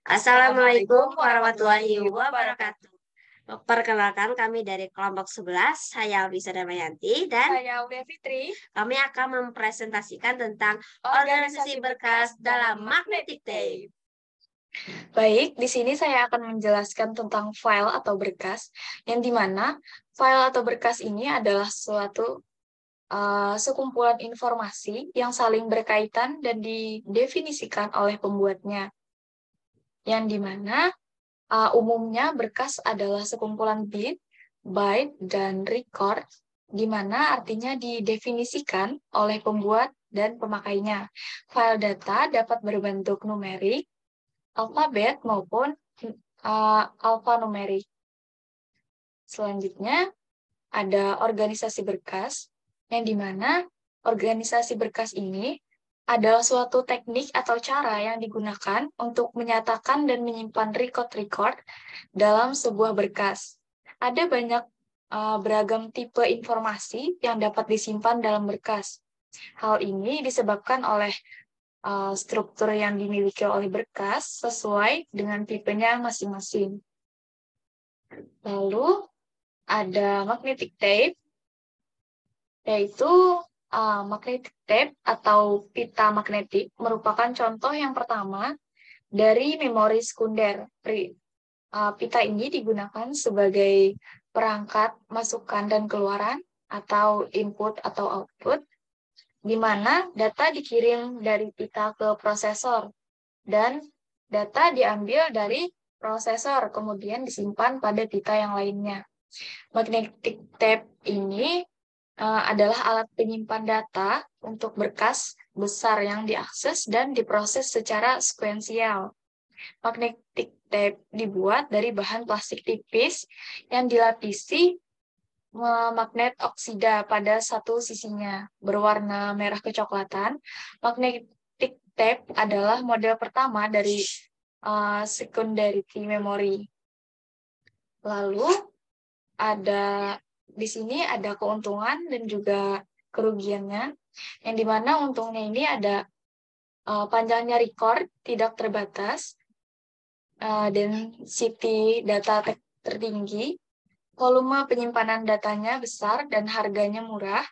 Assalamualaikum warahmatullahi wabarakatuh. Perkenalkan kami dari kelompok 11, saya Alvisa Damayanti dan Saya Aulia Fitri. kami akan mempresentasikan tentang organisasi berkas dalam magnetic tape. Baik, di sini saya akan menjelaskan tentang file atau berkas, yang dimana file atau berkas ini adalah suatu sekumpulan informasi yang saling berkaitan dan didefinisikan oleh pembuatnya. Yang dimana umumnya berkas adalah sekumpulan bit, byte, dan record, di mana artinya didefinisikan oleh pembuat dan pemakainya. File data dapat berbentuk numerik, alfabet, maupun alfanumerik. Selanjutnya, ada organisasi berkas, yang dimana organisasi berkas ini adalah suatu teknik atau cara yang digunakan untuk menyatakan dan menyimpan record-record dalam sebuah berkas. Ada banyak beragam tipe informasi yang dapat disimpan dalam berkas. Hal ini disebabkan oleh struktur yang dimiliki oleh berkas sesuai dengan tipenya masing-masing. Lalu ada magnetic tape, yaitu magnetic tape atau pita magnetik merupakan contoh yang pertama dari memori sekunder. Pita ini digunakan sebagai perangkat masukan dan keluaran atau input atau output, di mana data dikirim dari pita ke prosesor dan data diambil dari prosesor kemudian disimpan pada pita yang lainnya. Magnetic tape ini adalah alat penyimpan data untuk berkas besar yang diakses dan diproses secara sekuensial. Magnetic tape dibuat dari bahan plastik tipis yang dilapisi magnet oksida pada satu sisinya berwarna merah kecoklatan. Magnetic tape adalah model pertama dari secondary memory. Lalu di sini ada keuntungan dan juga kerugiannya, yang dimana untungnya ini ada panjangnya record tidak terbatas, density data tertinggi, volume penyimpanan datanya besar dan harganya murah.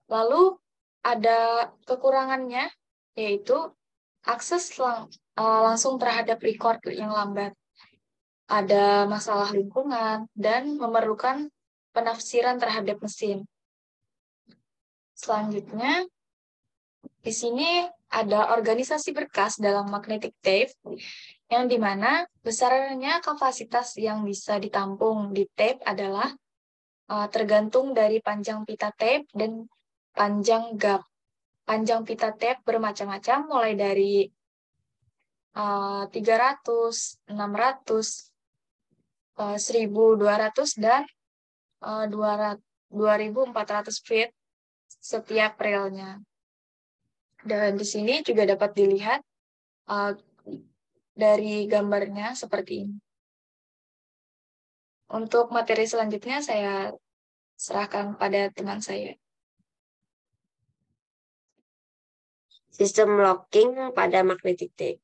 Lalu ada kekurangannya, yaitu akses langsung terhadap record yang lambat. Ada masalah lingkungan dan memerlukan penafsiran terhadap mesin. Selanjutnya, di sini ada organisasi berkas dalam magnetic tape, yang dimana besarnya kapasitas yang bisa ditampung di tape adalah tergantung dari panjang pita tape dan panjang gap. Panjang pita tape bermacam-macam, mulai dari 300, 600, 1200, dan 2400 feet setiap relnya. Dan di sini juga dapat dilihat dari gambarnya seperti ini. Untuk materi selanjutnya saya serahkan pada teman saya. Sistem locking pada magnetic tape.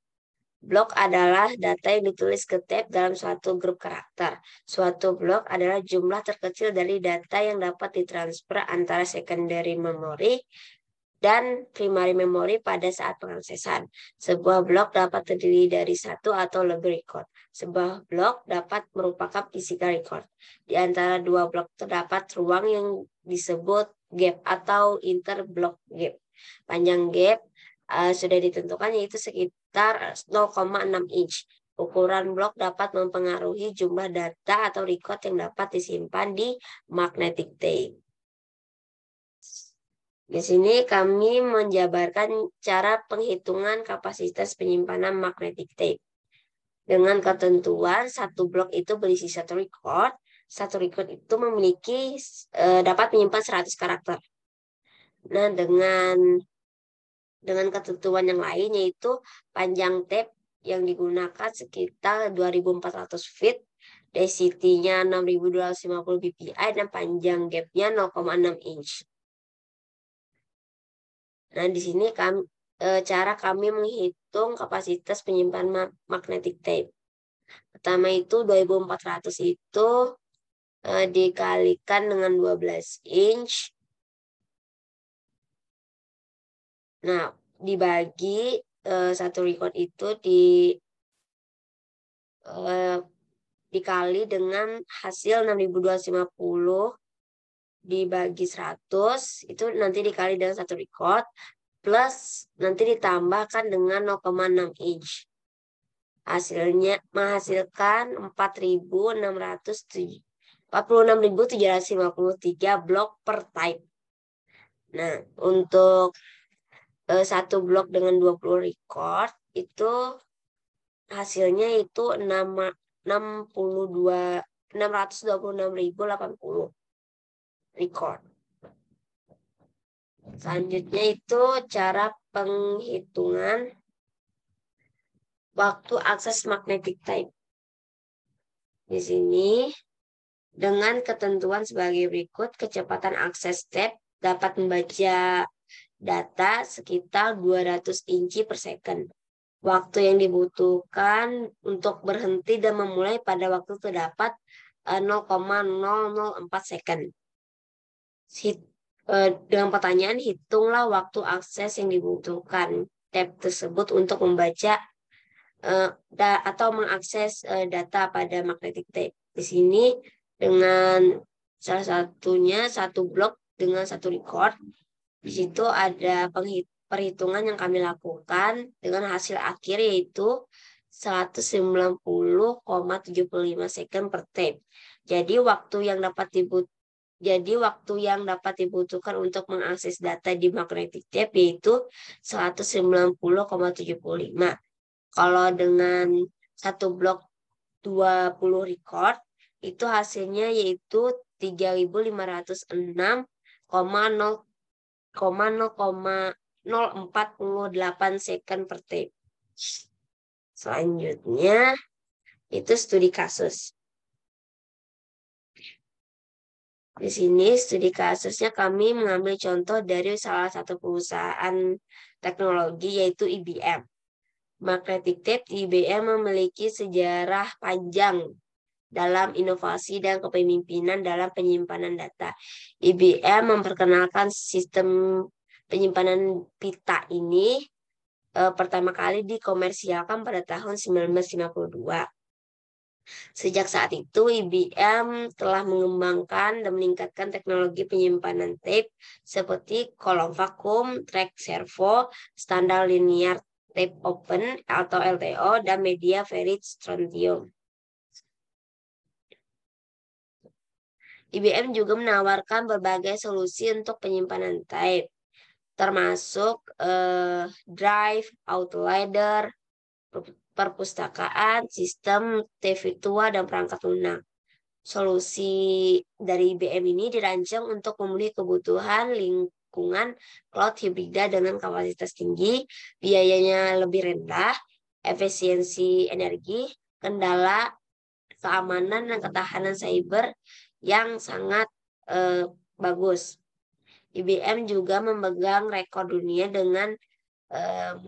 Blok adalah data yang ditulis ke tape dalam suatu grup karakter. Suatu blok adalah jumlah terkecil dari data yang dapat ditransfer antara secondary memory dan primary memory pada saat pengaksesan. Sebuah blok dapat terdiri dari satu atau lebih record. Sebuah blok dapat merupakan physical record. Di antara dua blok terdapat ruang yang disebut gap atau interblock gap. Panjang gap sudah ditentukan, yaitu sekitar 0,6 inch. Ukuran blok dapat mempengaruhi jumlah data atau record yang dapat disimpan di magnetic tape. Di sini kami menjabarkan cara penghitungan kapasitas penyimpanan magnetic tape. Dengan ketentuan satu blok itu berisi satu record. Satu record itu dapat menyimpan 100 karakter. Nah, dengan ketentuan yang lain, yaitu panjang tape yang digunakan sekitar 2400 feet, density-nya 6250 dpi, dan panjang gap-nya 0,6 inch. Nah, di sini cara kami menghitung kapasitas penyimpanan magnetic tape. Pertama itu 2400 itu dikalikan dengan 12 inch. Nah, dibagi satu record itu dikali dengan hasil 6250 dibagi 100 itu nanti dikali dengan satu record plus nanti ditambahkan dengan 0,6 inch. Hasilnya menghasilkan 46.753 blok per type. Nah, untuk satu blok dengan 20 record itu hasilnya itu 626.080 record. Selanjutnya itu cara penghitungan waktu akses magnetic tape. Di sini dengan ketentuan sebagai berikut, kecepatan akses tape dapat membaca data sekitar 200 inci per second. Waktu yang dibutuhkan untuk berhenti dan memulai pada waktu terdapat 0,004 second. Dengan pertanyaan, hitunglah waktu akses yang dibutuhkan tape tersebut untuk membaca atau mengakses data pada magnetic tape. Di sini dengan salah satunya satu blok dengan satu record. Di situ ada perhitungan yang kami lakukan dengan hasil akhir yaitu 190,75 second per tape. Jadi waktu yang dapat dibutuhkan untuk mengakses data di magnetic tape yaitu 190,75. Kalau dengan satu blok 20 record itu hasilnya yaitu 3.506,048 second per tape. Selanjutnya itu studi kasus. Di sini studi kasusnya kami mengambil contoh dari salah satu perusahaan teknologi yaitu IBM. Magnetic tape IBM memiliki sejarah panjang dalam inovasi dan kepemimpinan dalam penyimpanan data. IBM memperkenalkan sistem penyimpanan pita ini pertama kali dikomersialkan pada tahun 1952. Sejak saat itu, IBM telah mengembangkan dan meningkatkan teknologi penyimpanan tape seperti kolom vakum, track servo, standar linear tape open atau LTO, dan media ferrite strontium. IBM juga menawarkan berbagai solusi untuk penyimpanan tape, termasuk drive, autoloader, perpustakaan, sistem tape virtual, dan perangkat lunak. Solusi dari IBM ini dirancang untuk memenuhi kebutuhan lingkungan cloud hibrida dengan kapasitas tinggi, biayanya lebih rendah, efisiensi energi, kendala keamanan dan ketahanan cyber yang sangat bagus. IBM juga memegang rekor dunia dengan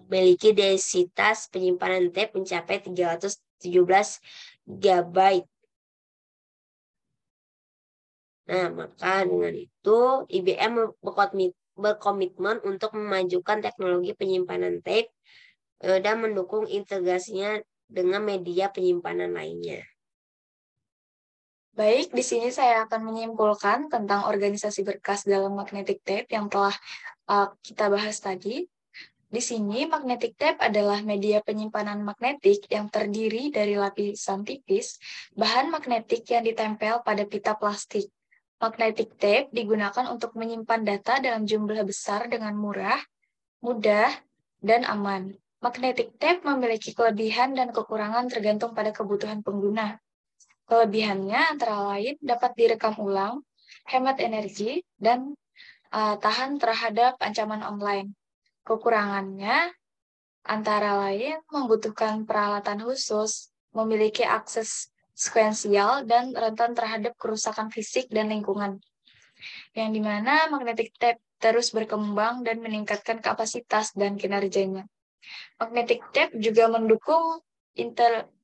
memiliki densitas penyimpanan tape mencapai 317 GB. Nah, maka dengan itu IBM berkomitmen untuk memajukan teknologi penyimpanan tape dan mendukung integrasinya dengan media penyimpanan lainnya. Baik, di sini saya akan menyimpulkan tentang organisasi berkas dalam magnetic tape yang telah kita bahas tadi. Di sini, magnetic tape adalah media penyimpanan magnetik yang terdiri dari lapisan tipis, bahan magnetik yang ditempel pada pita plastik. Magnetic tape digunakan untuk menyimpan data dalam jumlah besar dengan murah, mudah, dan aman. Magnetic tape memiliki kelebihan dan kekurangan tergantung pada kebutuhan pengguna. Kelebihannya antara lain dapat direkam ulang, hemat energi, dan tahan terhadap ancaman online. Kekurangannya antara lain membutuhkan peralatan khusus, memiliki akses sekuensial, dan rentan terhadap kerusakan fisik dan lingkungan. Yang dimana magnetic tape terus berkembang dan meningkatkan kapasitas dan kinerjanya. Magnetic tape juga mendukung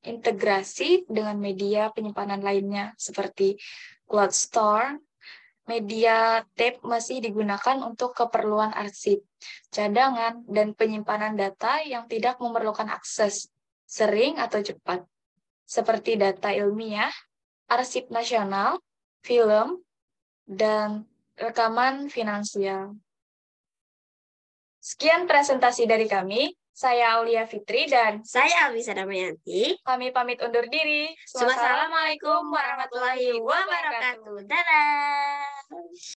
integrasi dengan media penyimpanan lainnya seperti cloud store. Media tape masih digunakan untuk keperluan arsip, cadangan, dan penyimpanan data yang tidak memerlukan akses sering atau cepat, seperti data ilmiah, arsip nasional, film, dan rekaman finansial. Sekian presentasi dari kami. Saya Aulia Fitri dan Saya Alvisa Damayanti. kami pamit undur diri. Wassalamualaikum warahmatullahi wabarakatuh. Dadah.